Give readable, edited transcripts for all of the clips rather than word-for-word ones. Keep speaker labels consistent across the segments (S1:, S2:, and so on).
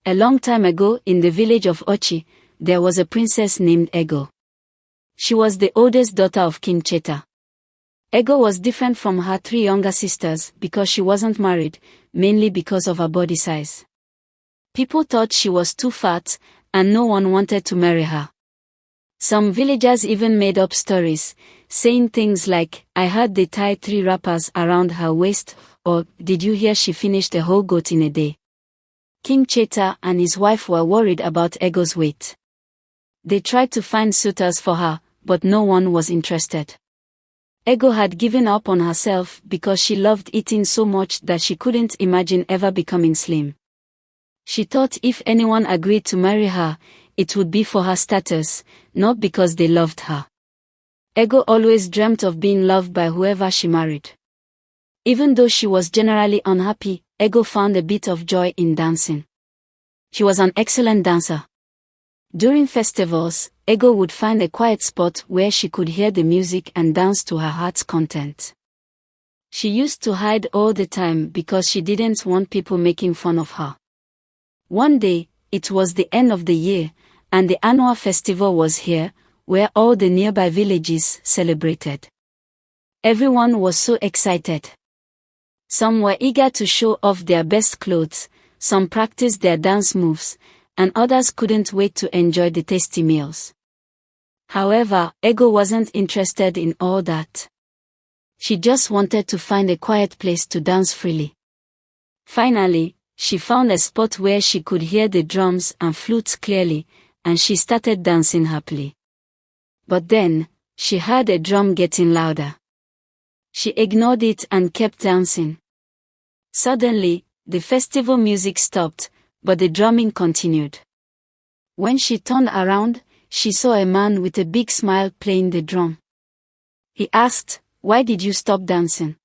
S1: A long time ago, in the village of Achi, there was a princess named Ego. She was the oldest daughter of King Cheta. Ego was different from her three younger sisters because she wasn't married, mainly because of her body size. People thought she was too fat, and no one wanted to marry her. Some villagers even made up stories, saying things like, "I heard they tied 3 wrappers around her waist," or "Did you hear she finished a whole goat in a day?" King Cheta and his wife were worried about Ego's weight. They tried to find suitors for her, but no one was interested. Ego had given up on herself because she loved eating so much that she couldn't imagine ever becoming slim. She thought if anyone agreed to marry her, it would be for her status, not because they loved her. Ego always dreamt of being loved by whoever she married. Even though she was generally unhappy, Ego found a bit of joy in dancing. She was an excellent dancer. During festivals, Ego would find a quiet spot where she could hear the music and dance to her heart's content. She used to hide all the time because she didn't want people making fun of her. One day, it was the end of the year, and the annual festival was here, where all the nearby villages celebrated. Everyone was so excited. Some were eager to show off their best clothes, some practiced their dance moves, and others couldn't wait to enjoy the tasty meals. However, Ego wasn't interested in all that. She just wanted to find a quiet place to dance freely. Finally, she found a spot where she could hear the drums and flutes clearly, and she started dancing happily. But then, she heard a drum getting louder. She ignored it and kept dancing. Suddenly, the festival music stopped, but the drumming continued. When she turned around, she saw a man with a big smile playing the drum. He asked, "Why did you stop dancing?"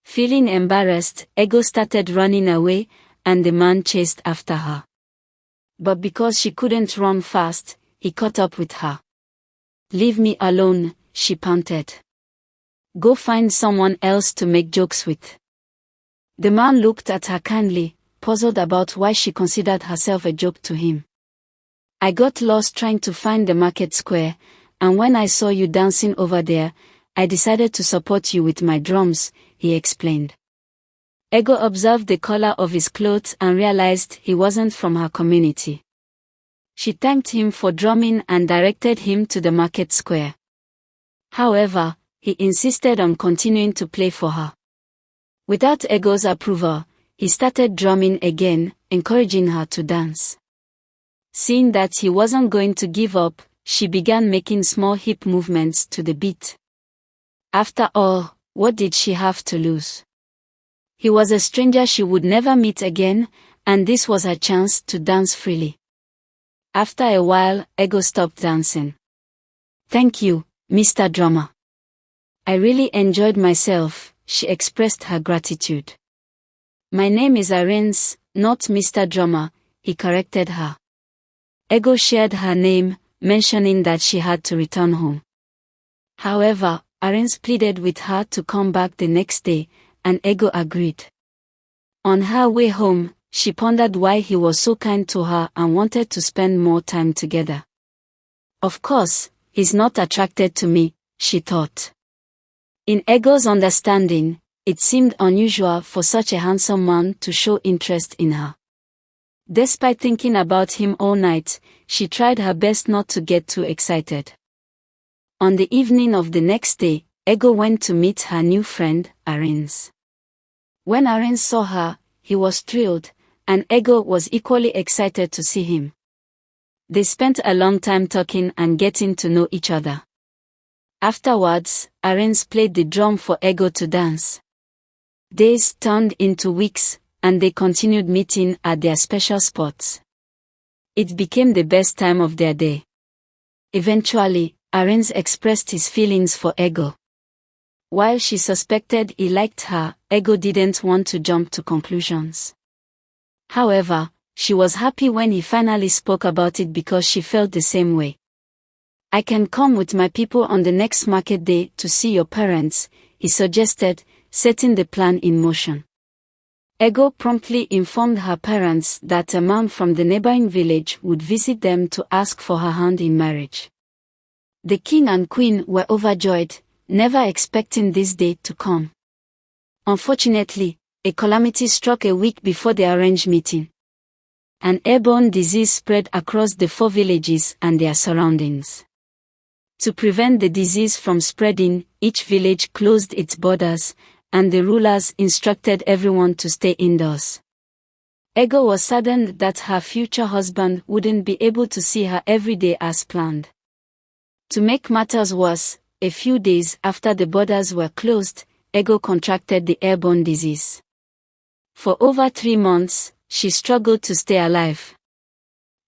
S1: Feeling embarrassed, Ego started running away, and the man chased after her. But because she couldn't run fast, he caught up with her. "Leave me alone," she panted. "Go find someone else to make jokes with." The man looked at her kindly, puzzled about why she considered herself a joke to him. "I got lost trying to find the market square, and when I saw you dancing over there, I decided to support you with my drums," he explained. Ego observed the color of his clothes and realized he wasn't from her community. She thanked him for drumming and directed him to the market square. However, he insisted on continuing to play for her. Without Ego's approval, he started drumming again, encouraging her to dance. Seeing that he wasn't going to give up, she began making small hip movements to the beat. After all, what did she have to lose? He was a stranger she would never meet again, and this was her chance to dance freely. After a while, Ego stopped dancing. "Thank you, Mr. Drummer. I really enjoyed myself," she expressed her gratitude. "My name is Arinze, not Mr. Drummer," he corrected her. Ego shared her name, mentioning that she had to return home. However, Arinze pleaded with her to come back the next day, and Ego agreed. On her way home, she pondered why he was so kind to her and wanted to spend more time together. "Of course, he's not attracted to me," she thought. In Ego's understanding, it seemed unusual for such a handsome man to show interest in her. Despite thinking about him all night, she tried her best not to get too excited. On the evening of the next day, Ego went to meet her new friend, Arinze. When Arinze saw her, he was thrilled, and Ego was equally excited to see him. They spent a long time talking and getting to know each other. Afterwards, Arinze played the drum for Ego to dance. Days turned into weeks, and they continued meeting at their special spots. It became the best time of their day. Eventually, Arinze expressed his feelings for Ego. While she suspected he liked her, Ego didn't want to jump to conclusions. However, she was happy when he finally spoke about it because she felt the same way. "I can come with my people on the next market day to see your parents," he suggested, setting the plan in motion. Ego promptly informed her parents that a man from the neighboring village would visit them to ask for her hand in marriage. The king and queen were overjoyed, never expecting this day to come. Unfortunately, a calamity struck a week before the arranged meeting. An airborne disease spread across the 4 villages and their surroundings. To prevent the disease from spreading, each village closed its borders, and the rulers instructed everyone to stay indoors. Ego was saddened that her future husband wouldn't be able to see her every day as planned. To make matters worse, a few days after the borders were closed, Ego contracted the airborne disease. For over 3 months, she struggled to stay alive.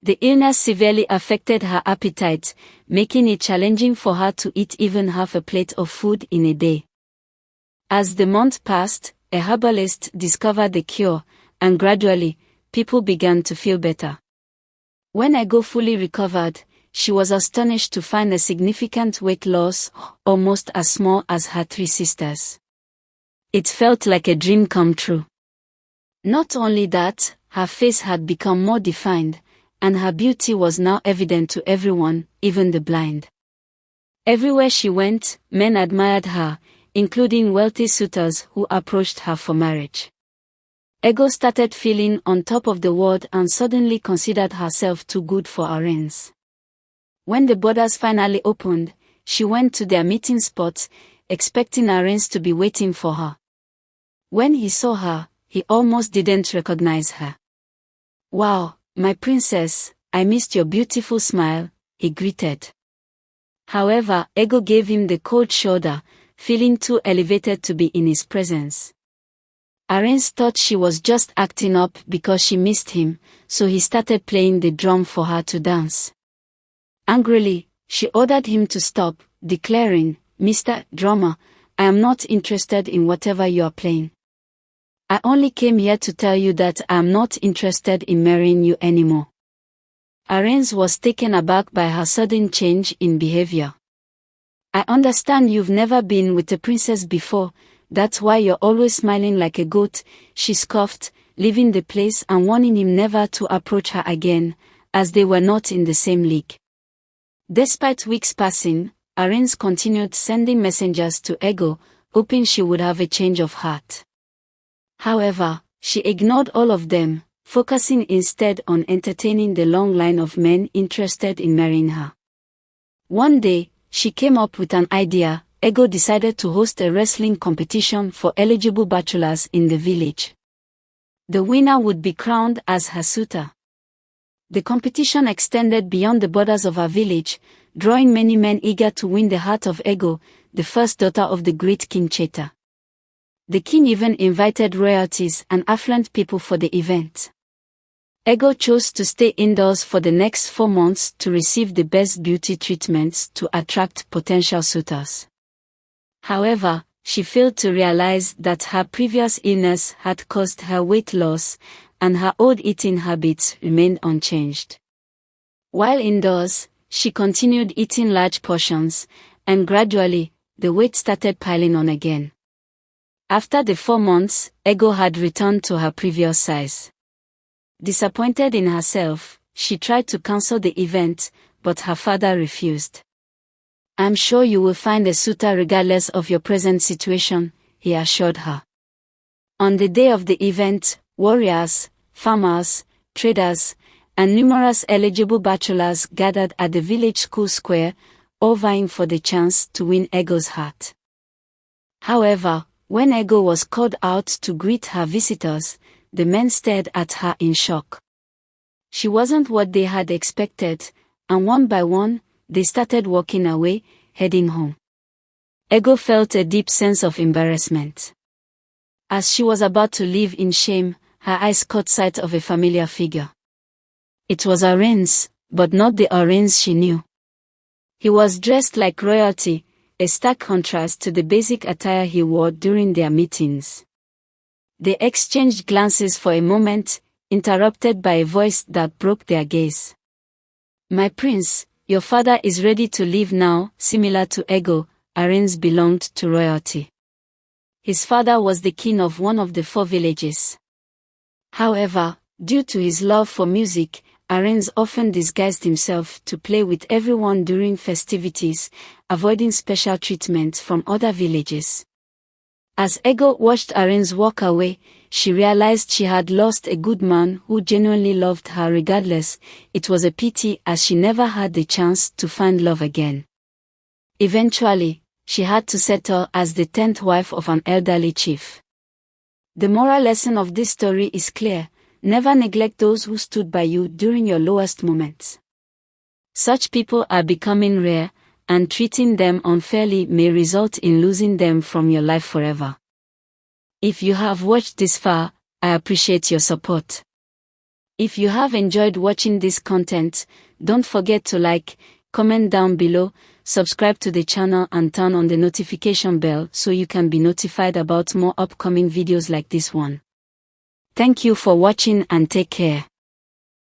S1: The illness severely affected her appetite, making it challenging for her to eat even half a plate of food in a day. As the month passed, a herbalist discovered the cure, and gradually, people began to feel better. When Ego fully recovered, she was astonished to find a significant weight loss, almost as small as her 3 sisters. It felt like a dream come true. Not only that, her face had become more defined, and her beauty was now evident to everyone, even the blind. Everywhere she went, men admired her, including wealthy suitors who approached her for marriage. Ego started feeling on top of the world and suddenly considered herself too good for Arinze. When the borders finally opened, she went to their meeting spot, expecting Arinze to be waiting for her. When he saw her, he almost didn't recognize her. "Wow, my princess, I missed your beautiful smile," he greeted. However, Ego gave him the cold shoulder, feeling too elevated to be in his presence. Arinze thought she was just acting up because she missed him, so he started playing the drum for her to dance. Angrily, she ordered him to stop, declaring, "Mr. Drummer, I am not interested in whatever you are playing. I only came here to tell you that I am not interested in marrying you anymore." Arinze was taken aback by her sudden change in behavior. "I understand you've never been with a princess before, that's why you're always smiling like a goat," she scoffed, leaving the place and warning him never to approach her again, as they were not in the same league. Despite weeks passing, Arinze continued sending messengers to Ego, hoping she would have a change of heart. However, she ignored all of them, focusing instead on entertaining the long line of men interested in marrying her. One day, she came up with an idea. Ego decided to host a wrestling competition for eligible bachelors in the village. The winner would be crowned as her suitor. The competition extended beyond the borders of her village, drawing many men eager to win the heart of Ego, the first daughter of the great King Cheta. The king even invited royalties and affluent people for the event. Ego chose to stay indoors for the next 4 months to receive the best beauty treatments to attract potential suitors. However, she failed to realize that her previous illness had caused her weight loss, and her old eating habits remained unchanged. While indoors, she continued eating large portions, and gradually, the weight started piling on again. After the 4 months, Ego had returned to her previous size. Disappointed in herself, she tried to cancel the event, but her father refused. "I'm sure you will find a suitor regardless of your present situation," he assured her. On the day of the event, warriors, farmers, traders, and numerous eligible bachelors gathered at the village school square, all vying for the chance to win Ego's heart. However, when Ego was called out to greet her visitors, the men stared at her in shock. She wasn't what they had expected, and one by one, they started walking away, heading home. Ego felt a deep sense of embarrassment. As she was about to leave in shame, her eyes caught sight of a familiar figure. It was Arinze, but not the Arinze she knew. He was dressed like royalty, a stark contrast to the basic attire he wore during their meetings. They exchanged glances for a moment, interrupted by a voice that broke their gaze. "My prince, your father is ready to leave now." Similar to Ego, Arinze belonged to royalty. His father was the king of one of the 4 villages. However, due to his love for music, Arinze often disguised himself to play with everyone during festivities, avoiding special treatment from other villages. As Ego watched Arinze walk away, she realized she had lost a good man who genuinely loved her regardless. It was a pity as she never had the chance to find love again. Eventually, she had to settle as the 10th wife of an elderly chief. The moral lesson of this story is clear: never neglect those who stood by you during your lowest moments. Such people are becoming rare, and treating them unfairly may result in losing them from your life forever. If you have watched this far, I appreciate your support. If you have enjoyed watching this content, don't forget to like, comment down below, subscribe to the channel and turn on the notification bell so you can be notified about more upcoming videos like this one. Thank you for watching and take care.